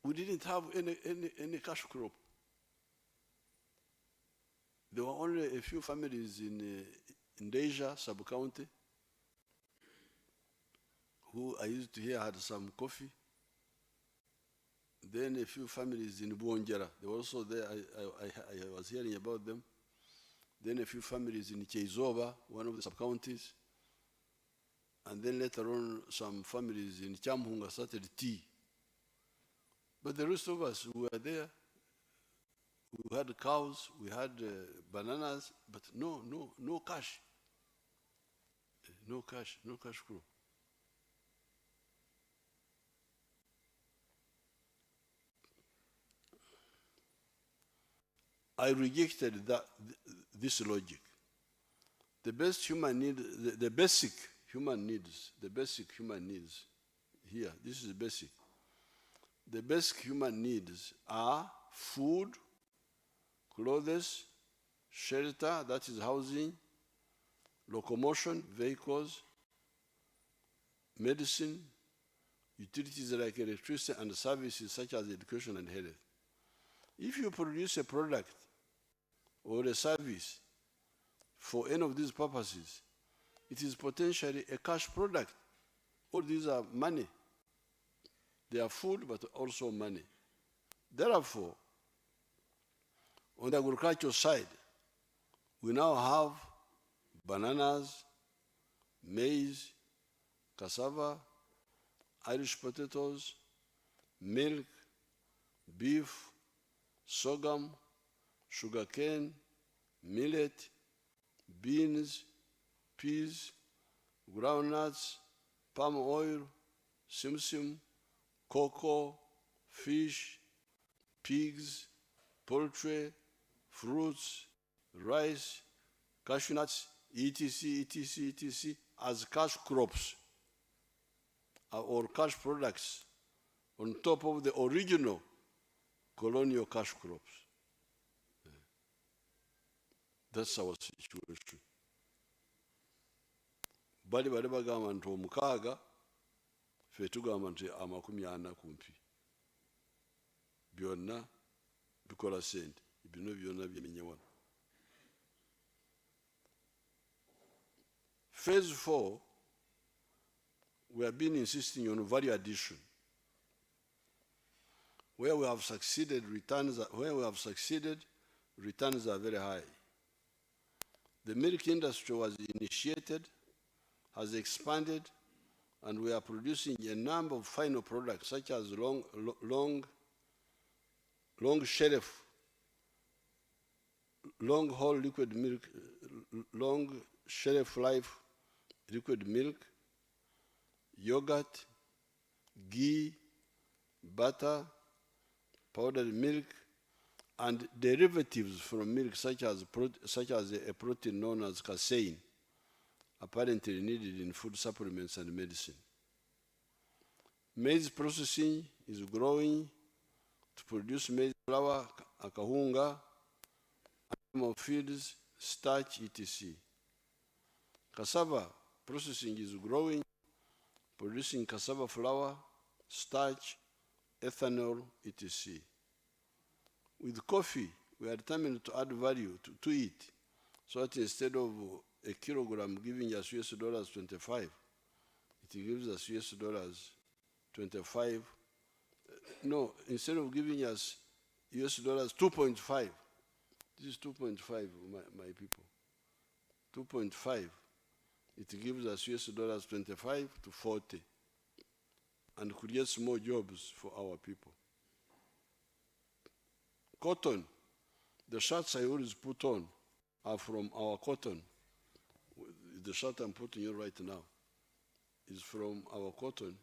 we didn't have any cash crop. There were only a few families in Deja sub-county who I used to hear had some coffee. Then a few families in Buonjara, they were also there. I was hearing about them. Then a few families in Cheizova, one of the sub-counties. And then later on, some families in Chamhunga started tea. But the rest of us who were there, we had cows, we had bananas, but no cash. No cash crop. I rejected this logic. The basic human needs here, this is basic. The basic human needs are food, clothes, shelter, that is housing, locomotion, vehicles, medicine, utilities like electricity, and services such as education and health. If you produce a product or a service for any of these purposes, it is potentially a cash product. All these are money. They are food, but also money. Therefore, on the agricultural side, we now have bananas, maize, cassava, Irish potatoes, milk, beef, sorghum, sugarcane, millet, beans, peas, groundnuts, palm oil, simsim, cocoa, fish, pigs, poultry, fruits, rice, cashew nuts, etc., as cash crops or cash products on top of the original colonial cash crops. That's our situation. Bali bagamba nti omukaaga ffe tugamba nti 40 kumpi. Byonna bikola sente. Bino byonna byemenya wano. Phase 4, we have been insisting on value addition. Where we have succeeded, returns are very high. The milk industry was initiated, has expanded, and we are producing a number of final products such as long shelf, long haul liquid milk, long shelf life liquid milk, yogurt, ghee, butter, powdered milk, and derivatives from milk such as a protein known as casein, apparently needed in food supplements and medicine. Maize processing is growing to produce maize flour, akahunga, animal feeds, starch, etc. Cassava processing is growing, producing cassava flour, starch, ethanol, etc. With coffee, we are determined to add value to it, so that instead of a kilogram giving us $25, it gives us $25. No, instead of giving us $2.5, this is 2.5, my people. 2.5, it gives us $25 to 40, and creates more jobs for our people. Cotton, the shirts I always put on are from our cotton. The shirt I'm putting on right now is from our cotton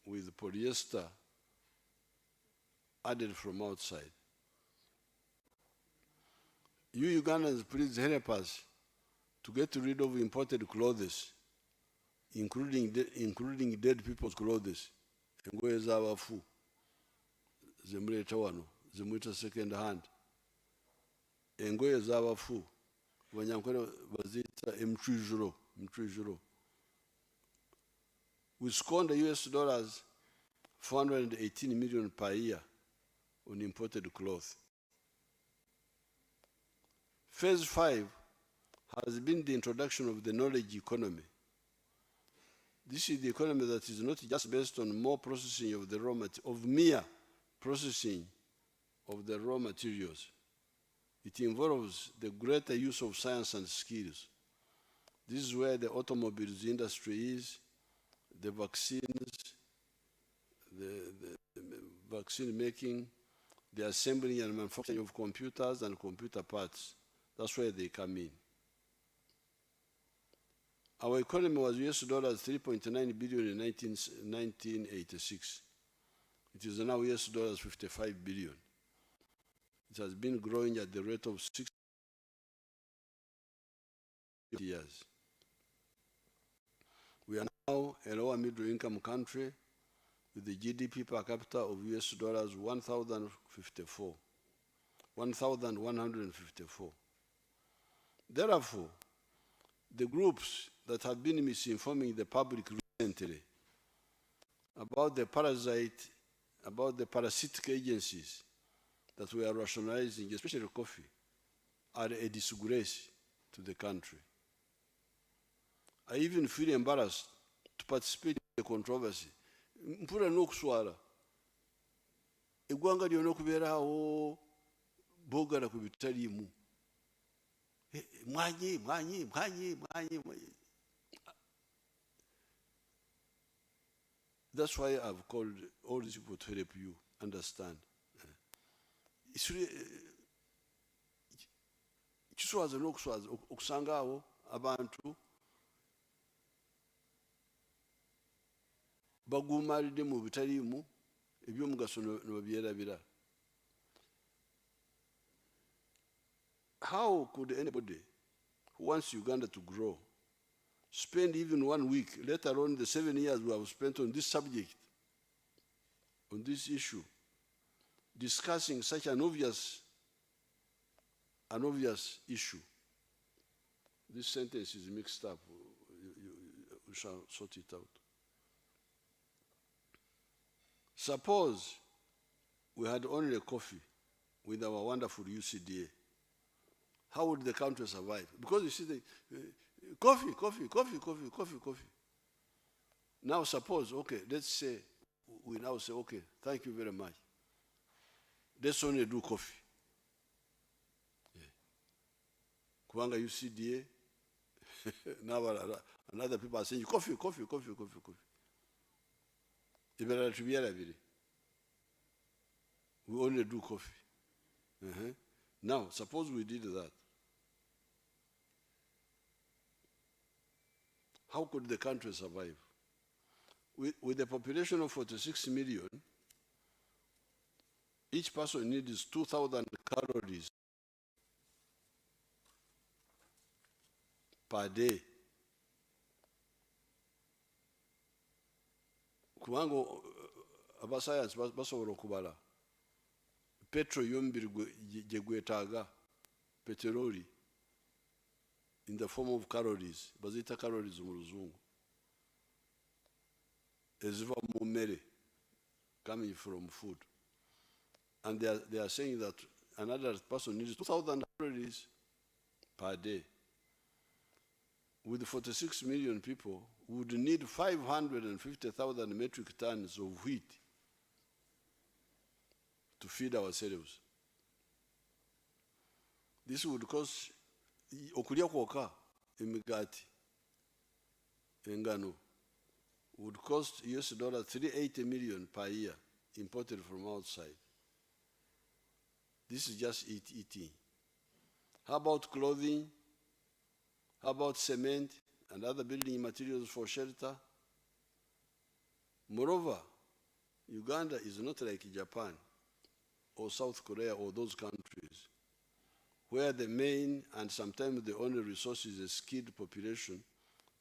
with polyester added from outside. You Ugandans, please help us to get rid of imported clothes, including dead people's clothes. Engoye z'abafu zemuleeta wano zemuyita second hand. Engoye z'abafu Abanyankole baziyita emtwijuro. We scorn the US dollars 418 million per year on imported cloth. Phase 5 has been the introduction of the knowledge economy. This is the economy that is not just based on more processing of the mere processing of the raw materials. It involves the greater use of science and skills. This is where the automobiles industry is, the vaccines, the vaccine making, the assembling and manufacturing of computers and computer parts. That's where they come in. Our economy was US dollars 3.9 billion in 1986. It is now US dollars 55 billion. It has been growing at the rate of 6 years. We are now a lower middle income country with the GDP per capita of US dollars 1,154. Therefore, the groups that have been misinforming the public recently about the parasitic agencies that we are rationalizing, especially coffee, are a disgrace to the country. I even feel embarrassed to participate in the controversy. Mpura n'okuswala eggwanga lyonna okubeerawo boogala ku bitaliimu mwanyi. That's why I've called all these people to help you understand. Kiswaza n'okuswaza okusanga awo abantu baguumalidde mu bitaliimu eby'omugaso ne babyerabira. How could anybody who wants Uganda to grow spend even 1 week, let alone the 7 years we have spent on this subject, on this issue, discussing such an obvious issue? This sentence is mixed up. We shall sort it out. Suppose we had only coffee with our wonderful UCDA. How would the country survive? Because you see, coffee. Now suppose, okay, let's say, we now say, okay, thank you very much. Let's only do coffee. Kubanga UCDA, now another people are saying, coffee. We only do coffee. Now, suppose we did that. How could the country survive? With a population of 46 million, each person needs 2,000 calories per day. Kubanga abasayansi basobola okubala petrol y'omubiri gye gwetaaga, peteroli, in the form of calories, bazita calories mu luzungu, eziva mu mmere, coming from food. And they are saying that another person needs 2,000 calories per day. With 46 million people, we would need 550,000 metric tons of wheat to feed ourselves. This would cost, okulya kwokka emigati engano would cost US dollar 380 million per year imported from outside. This is just eating. How about clothing? How about cement and other building materials for shelter? Moreover, Uganda is not like Japan or South Korea or those countries where the main and sometimes the only resource is a skilled population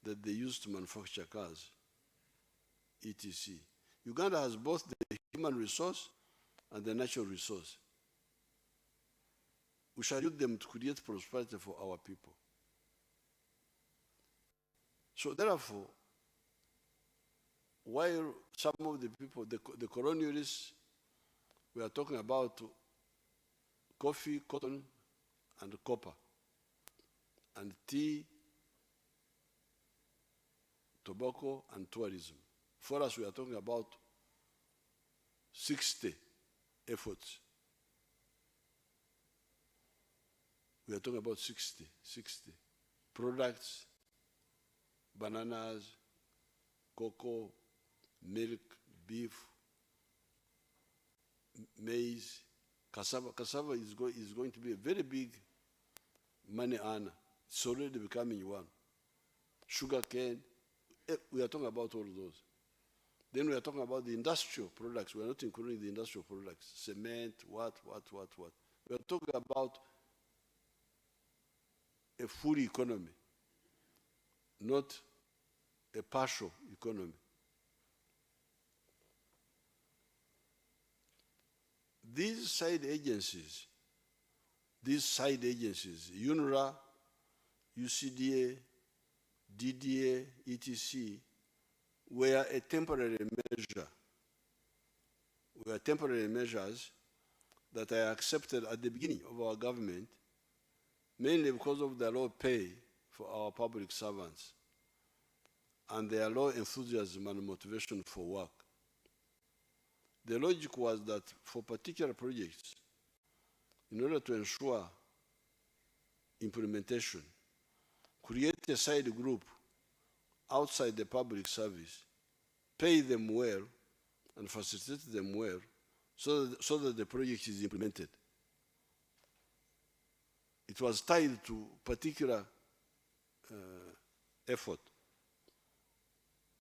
that they use to manufacture cars, etc. Uganda has both the human resource and the natural resource. We shall use them to create prosperity for our people. So therefore, while some of the people, the colonialists, were talking about coffee, cotton, and copper, and tea, tobacco, and tourism. For us, we are talking about 60 efforts. We are talking about 60 products, bananas, cocoa, milk, beef, maize, cassava. Cassava is going to be a very big money earner. It's already becoming one. Sugar cane, we are talking about all those. Then we are talking about the industrial products. We are not including the industrial products. Cement, what. We are talking about a full economy, not a partial economy. These side agencies, UNRWA, UCDA, DDA, etc., were a temporary measure. Were temporary measures that I accepted at the beginning of our government, mainly because of the low pay for our public servants and their low enthusiasm and motivation for work. The logic was that for particular projects, in order to ensure implementation, create a side group outside the public service, pay them well, and facilitate them well, so that the project is implemented. It was tied to particular effort.